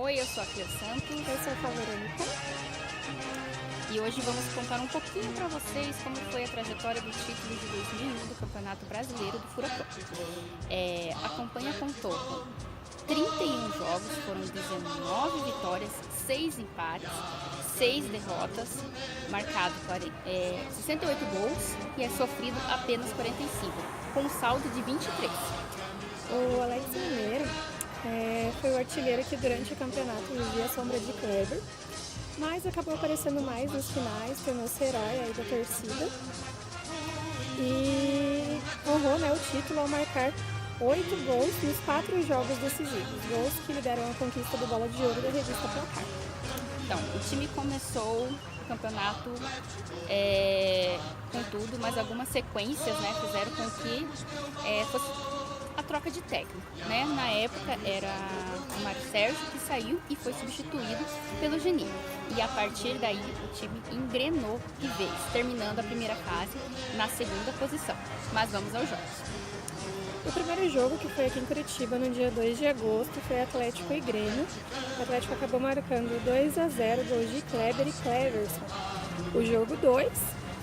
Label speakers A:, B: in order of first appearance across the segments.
A: Oi, eu sou a Cleo Santos.
B: Eu sou a Verônica.
A: E hoje vamos contar um pouquinho para vocês como foi a trajetória do título de 2001 do Campeonato Brasileiro do Furacão. A campanha contou com 31 jogos, foram 19 vitórias, 6 empates, 6 derrotas, marcado 68 gols e sofrido apenas 45, com um saldo de 23.
B: O Alex Mineiro foi o artilheiro que durante o campeonato vivia a sombra de Kleber, mas acabou aparecendo mais nos finais, tornou-se herói aí da torcida e honrou o título ao marcar 8 gols nos 4 jogos decisivos, gols que lhe deram a conquista do Bola de Ouro da revista Placar.
A: Então, o time começou o campeonato com tudo, mas algumas sequências fizeram com que fosse a troca de técnico. Na época era o Mário Sérgio que saiu e foi substituído pelo Geninho. E a partir daí o time engrenou de vez, terminando a primeira fase na segunda posição. Mas vamos aos jogos.
B: O primeiro jogo, que foi aqui em Curitiba no dia 2 de agosto, foi Atlético e Grêmio. O Atlético acabou marcando 2-0, gols de Kleber e Cleverson. O jogo 2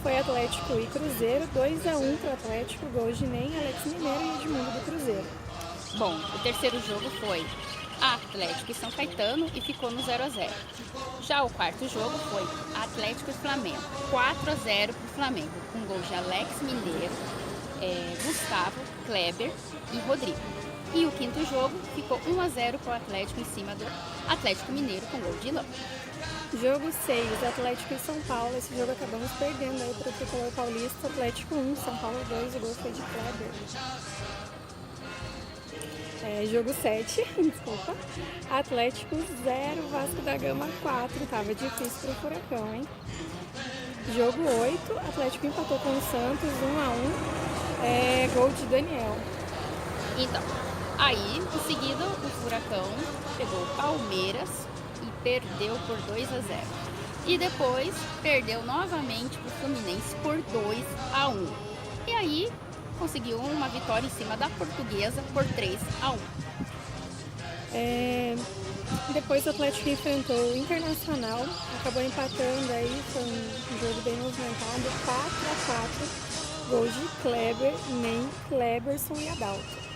B: foi Atlético e Cruzeiro, 2-1 para o Atlético, gols de Nem, Alex Mineiro e Edmundo do Cruzeiro.
A: Bom, o terceiro jogo foi Atlético e São Caetano e ficou no 0-0. Já o quarto jogo foi Atlético e Flamengo, 4-0 para o Flamengo, com gols de Alex Mineiro, Gustavo, Kleber e Rodrigo. E o quinto jogo ficou 1-0 para o Atlético em cima do Atlético Mineiro com gol de Ilão.
B: Jogo 6, Atlético e São Paulo. Esse jogo acabamos perdendo aí para o tricolor paulista. Atlético 1, São Paulo 2, o gol foi de Kleber. Jogo 7, desculpa. Atlético 0, Vasco da Gama 4. Tava difícil pro Furacão, hein? Jogo 8, Atlético empatou com o Santos 1-1. Gol de Daniel.
A: Então, aí em seguida o Furacão pegou o Palmeiras e perdeu por 2-0. E depois perdeu novamente para o Fluminense por 2-1. E aí conseguiu uma vitória em cima da Portuguesa por 3-1.
B: Depois o Atlético enfrentou o Internacional, acabou empatando aí, foi um jogo bem movimentado, 4-4, gols de Kleber, Nem, Cleberson e Adalto.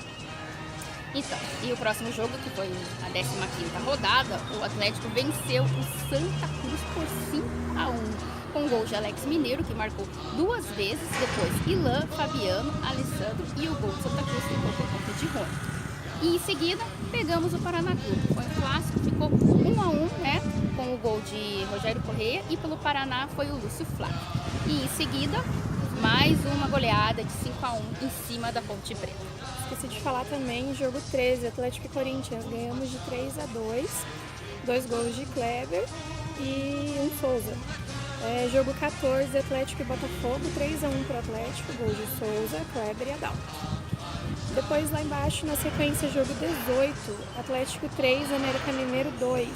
A: Então, e o próximo jogo, que foi a 15ª rodada, o Atlético venceu o Santa Cruz por 5-1, com gol de Alex Mineiro, que marcou 2 vezes, depois Ilan, Fabiano, Alessandro e o gol de Santa Cruz ficou por conta de Rony. E em seguida, pegamos o Paraná Clube. Foi um clássico, ficou 1-1, com o gol de Rogério Correia, e pelo Paraná foi o Lúcio Flávio. E em seguida, mais uma goleada de 5-1 em cima da Ponte Preta.
B: Esqueci de falar também, jogo 13, Atlético e Corinthians, ganhamos de 3-2, 2 gols de Kleber e um Souza. Jogo 14, Atlético e Botafogo, 3-1 para o Atlético, gol de Souza, Kleber e Adalto. Depois lá embaixo, na sequência, jogo 18, Atlético 3, América Mineiro 2,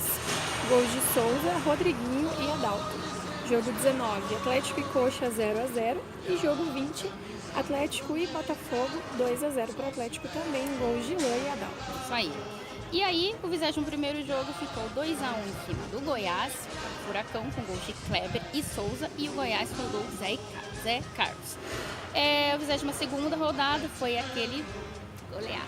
B: gols de Souza, Rodriguinho e Adalto. Jogo 19, Atlético e Coxa 0-0 e jogo 20, Atlético e Botafogo 2-0 para o Atlético também, gols de Lã e Adalto.
A: Isso aí. E aí, o 21º jogo ficou 2-1 em cima do Goiás, Furacão com gols de Kleber e Souza, e o Goiás com gol de Zé Carlos. A 22ª rodada foi aquele goleado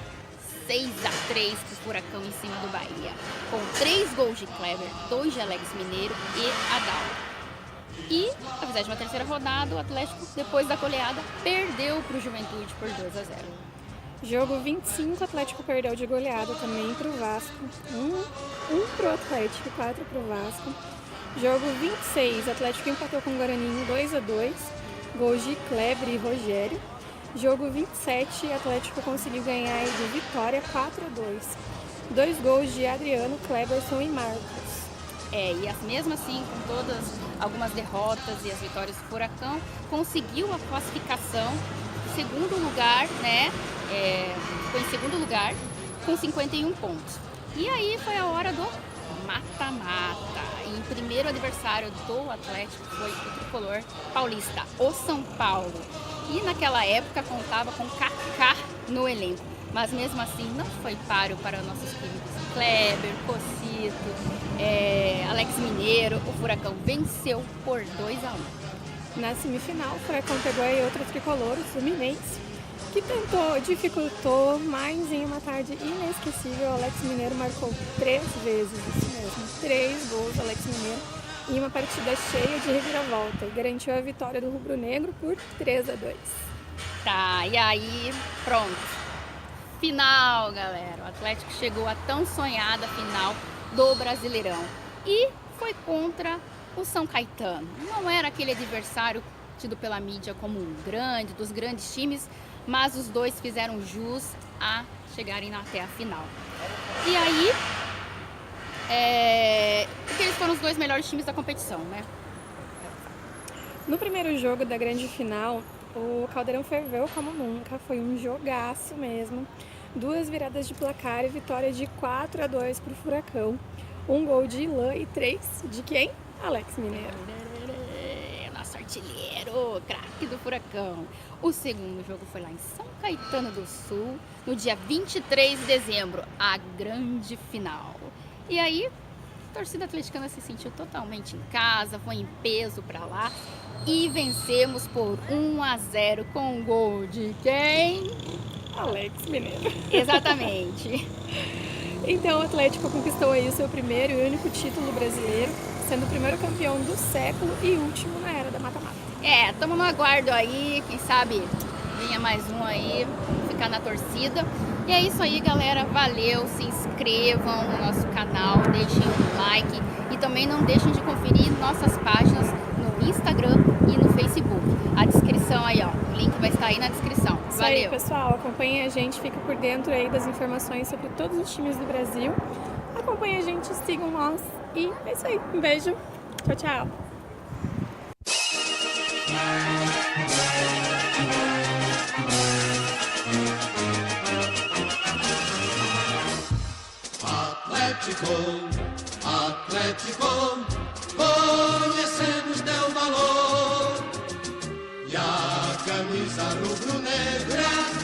A: 6-3 para o Furacão em cima do Bahia, com 3 gols de Kleber, 2 de Alex Mineiro e Adalto. E a 23ª rodada, o Atlético, depois da goleada, perdeu para o Juventude por 2-0.
B: Jogo 25, Atlético perdeu de goleada também para o Vasco. 1 para o Atlético e 4 para o Vasco. Jogo 26, Atlético empatou com o Guaraninho 2-2. Gols de Kleber e Rogério. Jogo 27, Atlético conseguiu ganhar do Vitória 4-2. 2 gols de Adriano, Cleberson e Marcos.
A: E mesmo assim, com todas algumas derrotas e as vitórias do Furacão, conseguiu a classificação em segundo lugar, foi em segundo lugar com 51 pontos. E aí foi a hora do mata-mata. E o primeiro adversário do Atlético foi o tricolor paulista, o São Paulo. E naquela época contava com Kaká no elenco. Mas mesmo assim não foi páreo para nossos queridos Kleber, Cocito, Alex Mineiro, o Furacão venceu por 2-1.
B: Na semifinal, o Furacão pegou aí outro tricolor, o Fluminense, que dificultou, mas em uma tarde inesquecível, o Alex Mineiro marcou 3 vezes, isso mesmo, 3 gols do Alex Mineiro, em uma partida cheia de reviravolta, e garantiu a vitória do rubro-negro por 3-2.
A: Tá, e aí, pronto. Final, galera. O Atlético chegou à tão sonhada final do Brasileirão. E foi contra o São Caetano. Não era aquele adversário tido pela mídia como um dos grandes times, mas os dois fizeram jus a chegarem até a final. E aí, porque eles foram os 2 melhores times da competição, né?
B: No primeiro jogo da grande final, o Caldeirão ferveu como nunca, foi um jogaço mesmo. 2 viradas de placar e vitória de 4-2 para o Furacão. 1 gol de Ilan e 3 de quem? Alex Mineiro.
A: Nosso artilheiro, craque do Furacão. O segundo jogo foi lá em São Caetano do Sul, no dia 23 de dezembro, a grande final. E aí, a torcida atleticana se sentiu totalmente em casa, foi em peso para lá e vencemos por 1-0 com um gol de quem?
B: Alex Mineiro.
A: Exatamente.
B: Então o Atlético conquistou aí o seu primeiro e único título brasileiro, sendo o primeiro campeão do século e último na era da mata-mata.
A: Estamos no aguardo aí, quem sabe venha mais um aí, ficar na torcida. E é isso aí, galera, valeu, se inscrevam no nosso canal, deixem um like e também não deixem de conferir nossas páginas no Instagram e no Facebook. A descrição aí, ó, o link vai estar aí na descrição.
B: Isso
A: Valeu!
B: aí, pessoal, acompanhem a gente, fica por dentro aí das informações sobre todos os times do Brasil. Acompanhem a gente, sigam nós e é isso aí. Um beijo, tchau, tchau!
C: Atlético, conhecemos teu valor e a camisa rubro-negra